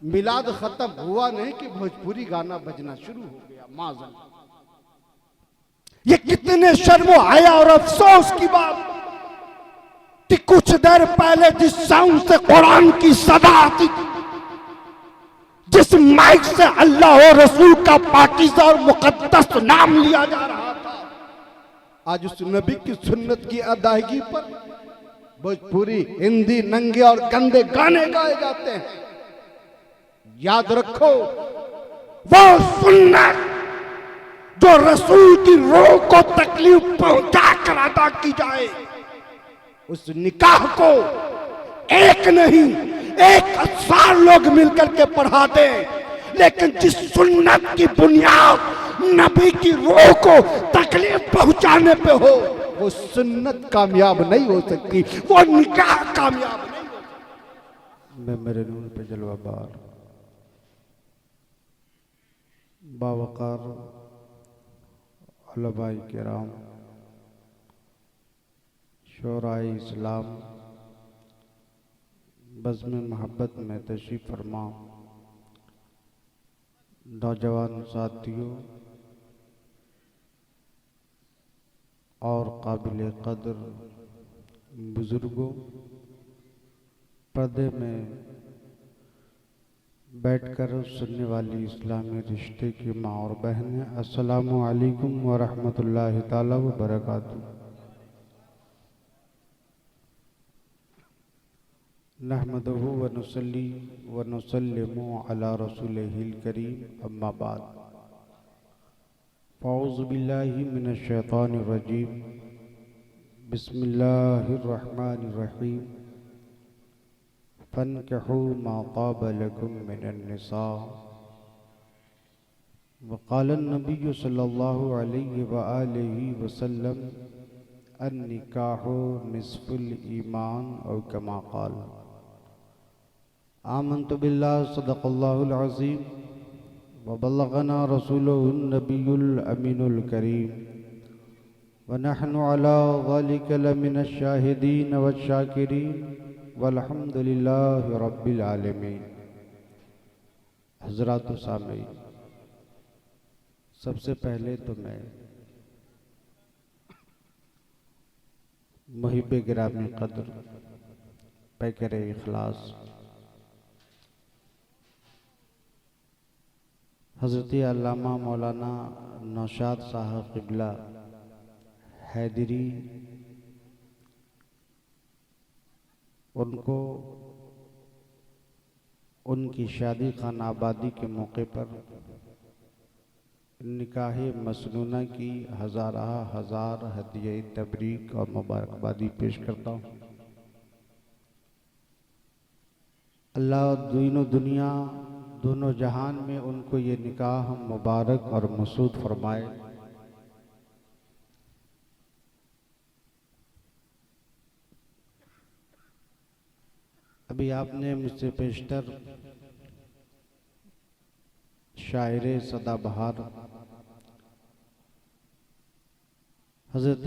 मिलाद खत्म हुआ नहीं कि भोजपुरी गाना बजना शुरू हो गया। माजन, ये कितने शर्मो आया और अफसोस की बात कि कुछ देर पहले जिस साउंड से कुरान की सदा आती थी, जिस माइक से अल्लाह और रसूल का पाकीज़ा और मुकद्दस नाम लिया जा रहा था, आज उस नबी की सुन्नत की अदायगी पर भोजपुरी, हिंदी, नंगे और गंदे गाने गाए जाते हैं। याद रखो, वो सुन्नत जो रसूल की रूह को तकलीफ पहुंचा कर अदा की जाए, उस निकाह को एक नहीं 1000 लोग मिलकर के पढ़ा दे, लेकिन जिस सुन्नत की बुनियाद नबी की रूह को तकलीफ पहुंचाने पे हो, वो सुन्नत कामयाब नहीं हो सकती, वो निकाह कामयाब नहीं हो सकती। मैं मेरे नूर पे जलवा बार बावकार उलमाए किराम, शोराए इस्लाम, बज़्म मोहब्बत में तशरीफ़ फरमा नौजवान साथियों और काबिल कदर बुज़ुर्गों, पर्दे में बैठकर सुनने वाली इस्लामी रिश्ते की माँ और बहनें, अस्सलामु अलैकुम व रहमतुल्लाहि ताला व बरकातुहू। नहमदुहु व नुसल्ली व नुसल्लिमु अला रसूलिहिल करीम, अम्मा बाद। फ़औज़ु बिल्लाहि मिनश शैतानिर रजीम, बिस्मिल्लाहिर रहमानिर रहीम। फन्किहू मा ताब लकुम मिनन निसा। वक़ाल नबी सल्लल्लाहु अलैहि व आलिहि वसल्लम, अन्निकाहु निस्फुल ईमान औ कमा क़ाल। आमन्तु बिल्लाहि सदक़ल्लाहुल अज़ीम व बल्लगना रसूलुहुन नबियुल अमीनुल करीम व नहनु अला ज़ालिका लमिनश शाहिदीन वश शाकिरीन वल्हम्दुलिल्लाहि रब्बिल आलमीन। हज़रात सामीन, सबसे पहले तो मैं मुहिब गिरामी कदर पैकर इखलास हज़रत अल्लामा मौलाना नौशाद साहब क़िबला हैदरी, उनको उनकी शादी खान आबादी के मौके पर निकाह मसनूना की हजार हदिया तबरीक और मुबारकबादी पेश करता हूँ। अल्लाह दीनो दुनिया दोनों जहान में उनको ये निकाह मुबारक और मसूद फरमाए। अभी आपने मुझसे पेशतर शायरे सदाबहार हज़रत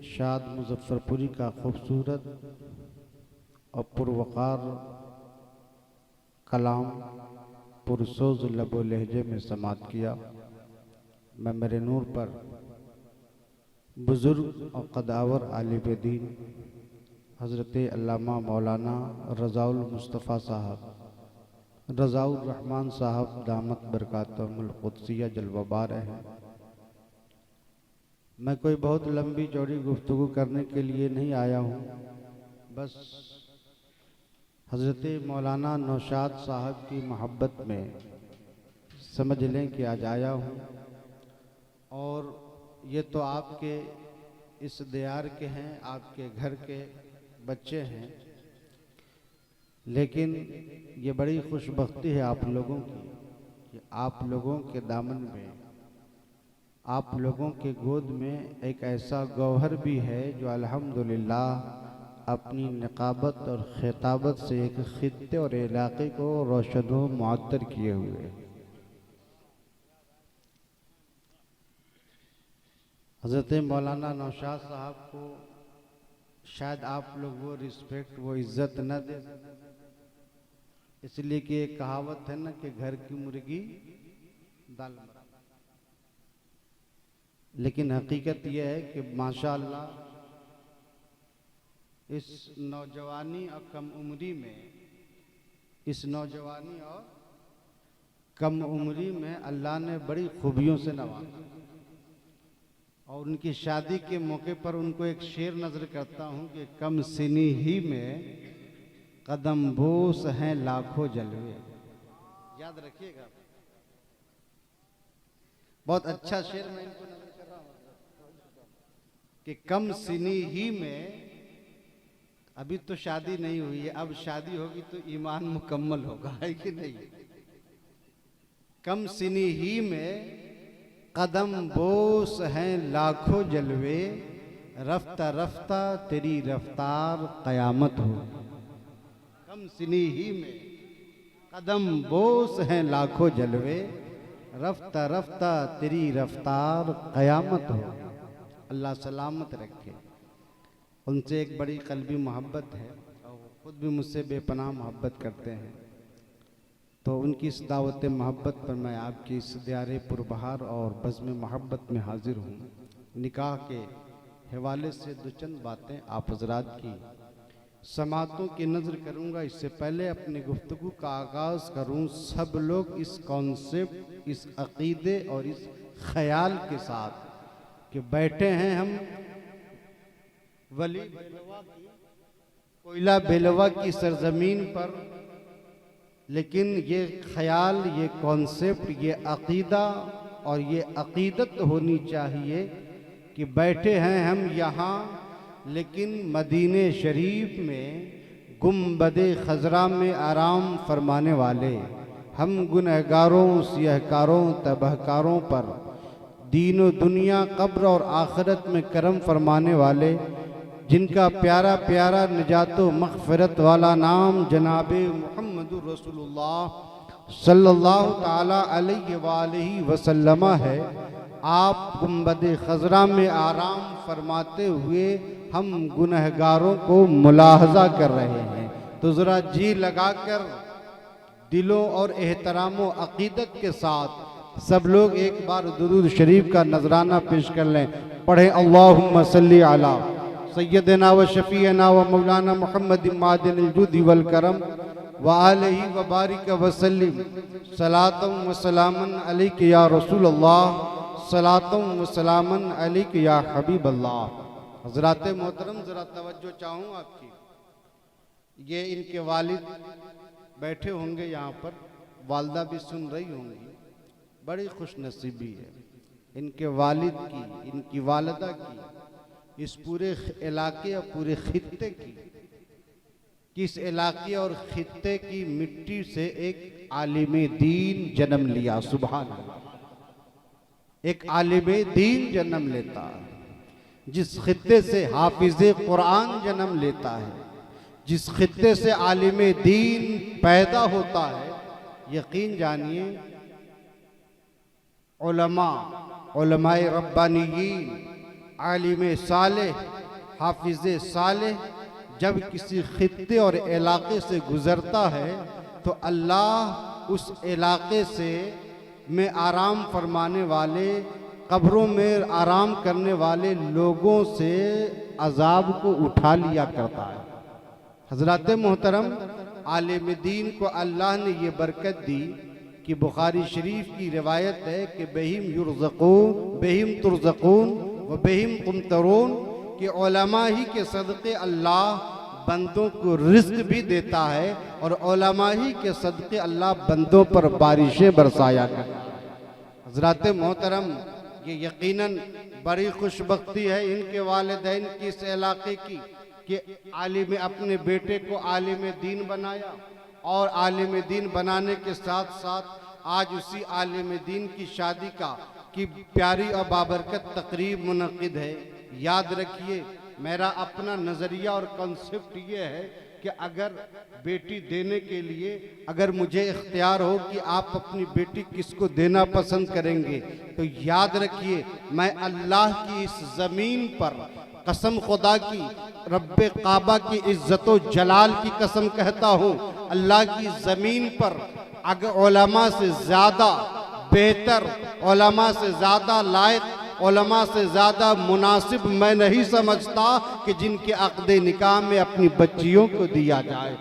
शाद मुज़फ़्फ़रपुरी का खूबसूरत और पुरवक़ार कलाम पुरसोज़ लबो लहजे में समात किया। मैं मेरे नूर पर बुज़ुर्ग और क़दावर आलिम दीन हज़रत अल्लामा मौलाना रज़ाउल मुस्तफ़ा साहब, रज़ाउर रहमान साहब दामत बरकातहुमुल क़ुद्सिया जलवाबार हैं। मैं कोई बहुत लंबी चौड़ी गुफ्तगू करने के लिए नहीं आया हूँ, बस हज़रत मौलाना नौशाद साहब की मोहब्बत में समझ लें कि आज आया हूँ। और ये तो आपके इस दियार के हैं, आपके घर के बच्चे हैं, लेकिन ये बड़ी खुशबख्ती है आप लोगों की कि आप लोगों के दामन में, आप लोगों के गोद में एक ऐसा गौहर भी है जो अल्हम्दुलिल्लाह अपनी निकाबत और खिताबत से एक खित्ते और इलाके को रोशन व मुअत्तर किए हुए। हज़रत मौलाना नौशाद साहब को शायद आप लोग वो रिस्पेक्ट, वो इज़्ज़त न दे, इसलिए कि एक कहावत है ना कि घर की मुर्गी दाल बराबर। लेकिन हकीकत यह है कि माशाअल्लाह इस नौजवानी और कम उम्री में, इस नौजवानी और कम उम्री में अल्लाह ने बड़ी खूबियों से नवाजा। और उनकी शादी के मौके पर उनको एक शेर नजर करता हूँ कि कम सिनी ही में कदम बोस हैं लाखों जलवे। याद रखिएगा, बहुत अच्छा शेर मैं इनको नजर कर रहा हूँ कि कम सिनी ही में, अभी तो शादी नहीं हुई है, अब शादी होगी तो ईमान मुकम्मल होगा, है कि नहीं। कम सिनी ही में कदम बोस हैं लाखों जलवे, रफ्ता रफ्ता तेरी रफ्तार कयामत हो। कम सिनी ही में कदम बोस हैं लाखों जलवे, रफ्ता रफ्ता तेरी रफ्तार कयामत हो। अल्लाह सलामत रखे। उनसे एक बड़ी कल्बी मोहब्बत है और खुद भी मुझसे बेपनाह मोहब्बत करते हैं। तो उनकी इस दावत मोहब्बत पर मैं आपकी इस दियारे पुरबहार और बज़्म मोहब्बत में हाजिर हूँ। निकाह के हवाले से दो चंद बातें आप हजरात की समातों की नज़र करूँगा। इससे पहले अपनी गुफ्तगू का आगाज़ करूँ, सब लोग इस कॉन्सेप्ट, इस अक़ीदे और इस ख्याल के साथ कि बैठे हैं हम वली बेलवा की, कोयला बेलवा की सरजमीन पर, लेकिन ये ख्याल, ये कॉन्सेप्ट, ये अक़ीदा और ये अक़ीदत होनी चाहिए कि बैठे हैं हम यहाँ, लेकिन मदीने शरीफ में गुम्बदे खजरा में आराम फरमाने वाले हम गुनहगारों, सियहकारों, तबाहकारों पर दीन व दुनिया, कब्र और आखिरत में करम फरमाने वाले, जिनका प्यारा प्यारा निजातो मग़फ़िरत वाला नाम जनाबे मुहम्मदुर रसूलुल्लाह सल्लल्लाहु ताला अलैहि वसल्लम है। आप गुम्बदे खजरा में आराम फरमाते हुए हम गुनहगारों को मुलाहजा कर रहे हैं। तो ज़रा जी लगाकर दिलों और एहतराम व अक़ीदत के साथ सब लोग एक बार दुरूद शरीफ का नजराना पेश कर लें। पढ़े अल्लाहुम्मा सल्ली अला सय्यदना व शफ़ीअना व मौलाना मुहम्मद मादिनिल जुदी वल करम व आलिहि व बारिक व सल्लिम सलातम व सलामन अलैका या रसूल अल्लाह, सलातम व सलामन अलैका या हबीब अल्लाह। हज़रात मोहतरम, ज़रा तवज्जो चाहूँ आपकी। ये इनके वालिद बैठे होंगे यहाँ पर, वालदा भी सुन रही होंगी। बड़ी खुश नसीबी है इनके वालिद की, इनकी वालदा की, इस पूरे इलाके और पूरे खित्ते की, किस इलाके और खित्ते की मिट्टी से एक आलिमे दीन जन्म लिया। सुभान अल्लाह। एक आलिमे दीन जन्म लेता है, जिस खित्ते से हाफिज़े कुरान जन्म लेता है, जिस खित्ते से आलिमे दीन पैदा होता है, यकीन जानिए उलमाए रब्बानीयीन, आलिम सालेह, हाफिज़े सालेह जब किसी खित्ते और इलाके से गुज़रता है तो अल्लाह उस इलाके से में आराम फरमाने वाले, कब्रों में आराम करने वाले लोगों से अजाब को उठा लिया करता है। हज़रात मोहतरम, आलिम दीन को अल्लाह ने ये बरकत दी कि बुखारी शरीफ की रिवायत है कि बेहिम युरज़क़ून, बेहिम तुरज़क़ून व बेहिम तुमतरून, कि उलमा ही के सदक़े अल्लाह बंदों को रिज़्क़ भी देता है और उलमा ही के सदक़े अल्लाह बंदों पर बारिशें बरसाया करता है। हज़रात मोहतरम, ये यकीनन बड़ी खुशबख्ती है इनके वालिदैन की, इस इलाके की, कि आलिम अपने बेटे को आलिम दीन बनाया और आलिम दीन बनाने के साथ साथ आज उसी आलिम दीन की शादी की प्यारी और बाबरकत तकरीब मुनक़िद है। याद रखिए, मेरा अपना नज़रिया और कॉन्सेप्ट ये है कि अगर बेटी देने के लिए अगर मुझे इख्तियार हो कि आप अपनी बेटी किसको देना पसंद करेंगे, तो याद रखिए मैं अल्लाह की इस ज़मीन पर कसम खुदा की, रब्बे काबा की इज्जतो जलाल की कसम कहता हूँ, अल्लाह की ज़मीन पर अगर उलमा से ज़्यादा बेहतर, उलमा से ज़्यादा लायक, उलमा से ज़्यादा मुनासिब मैं नहीं समझता कि जिनके अक़्दे निकाह में अपनी बच्चियों को दिया जाए।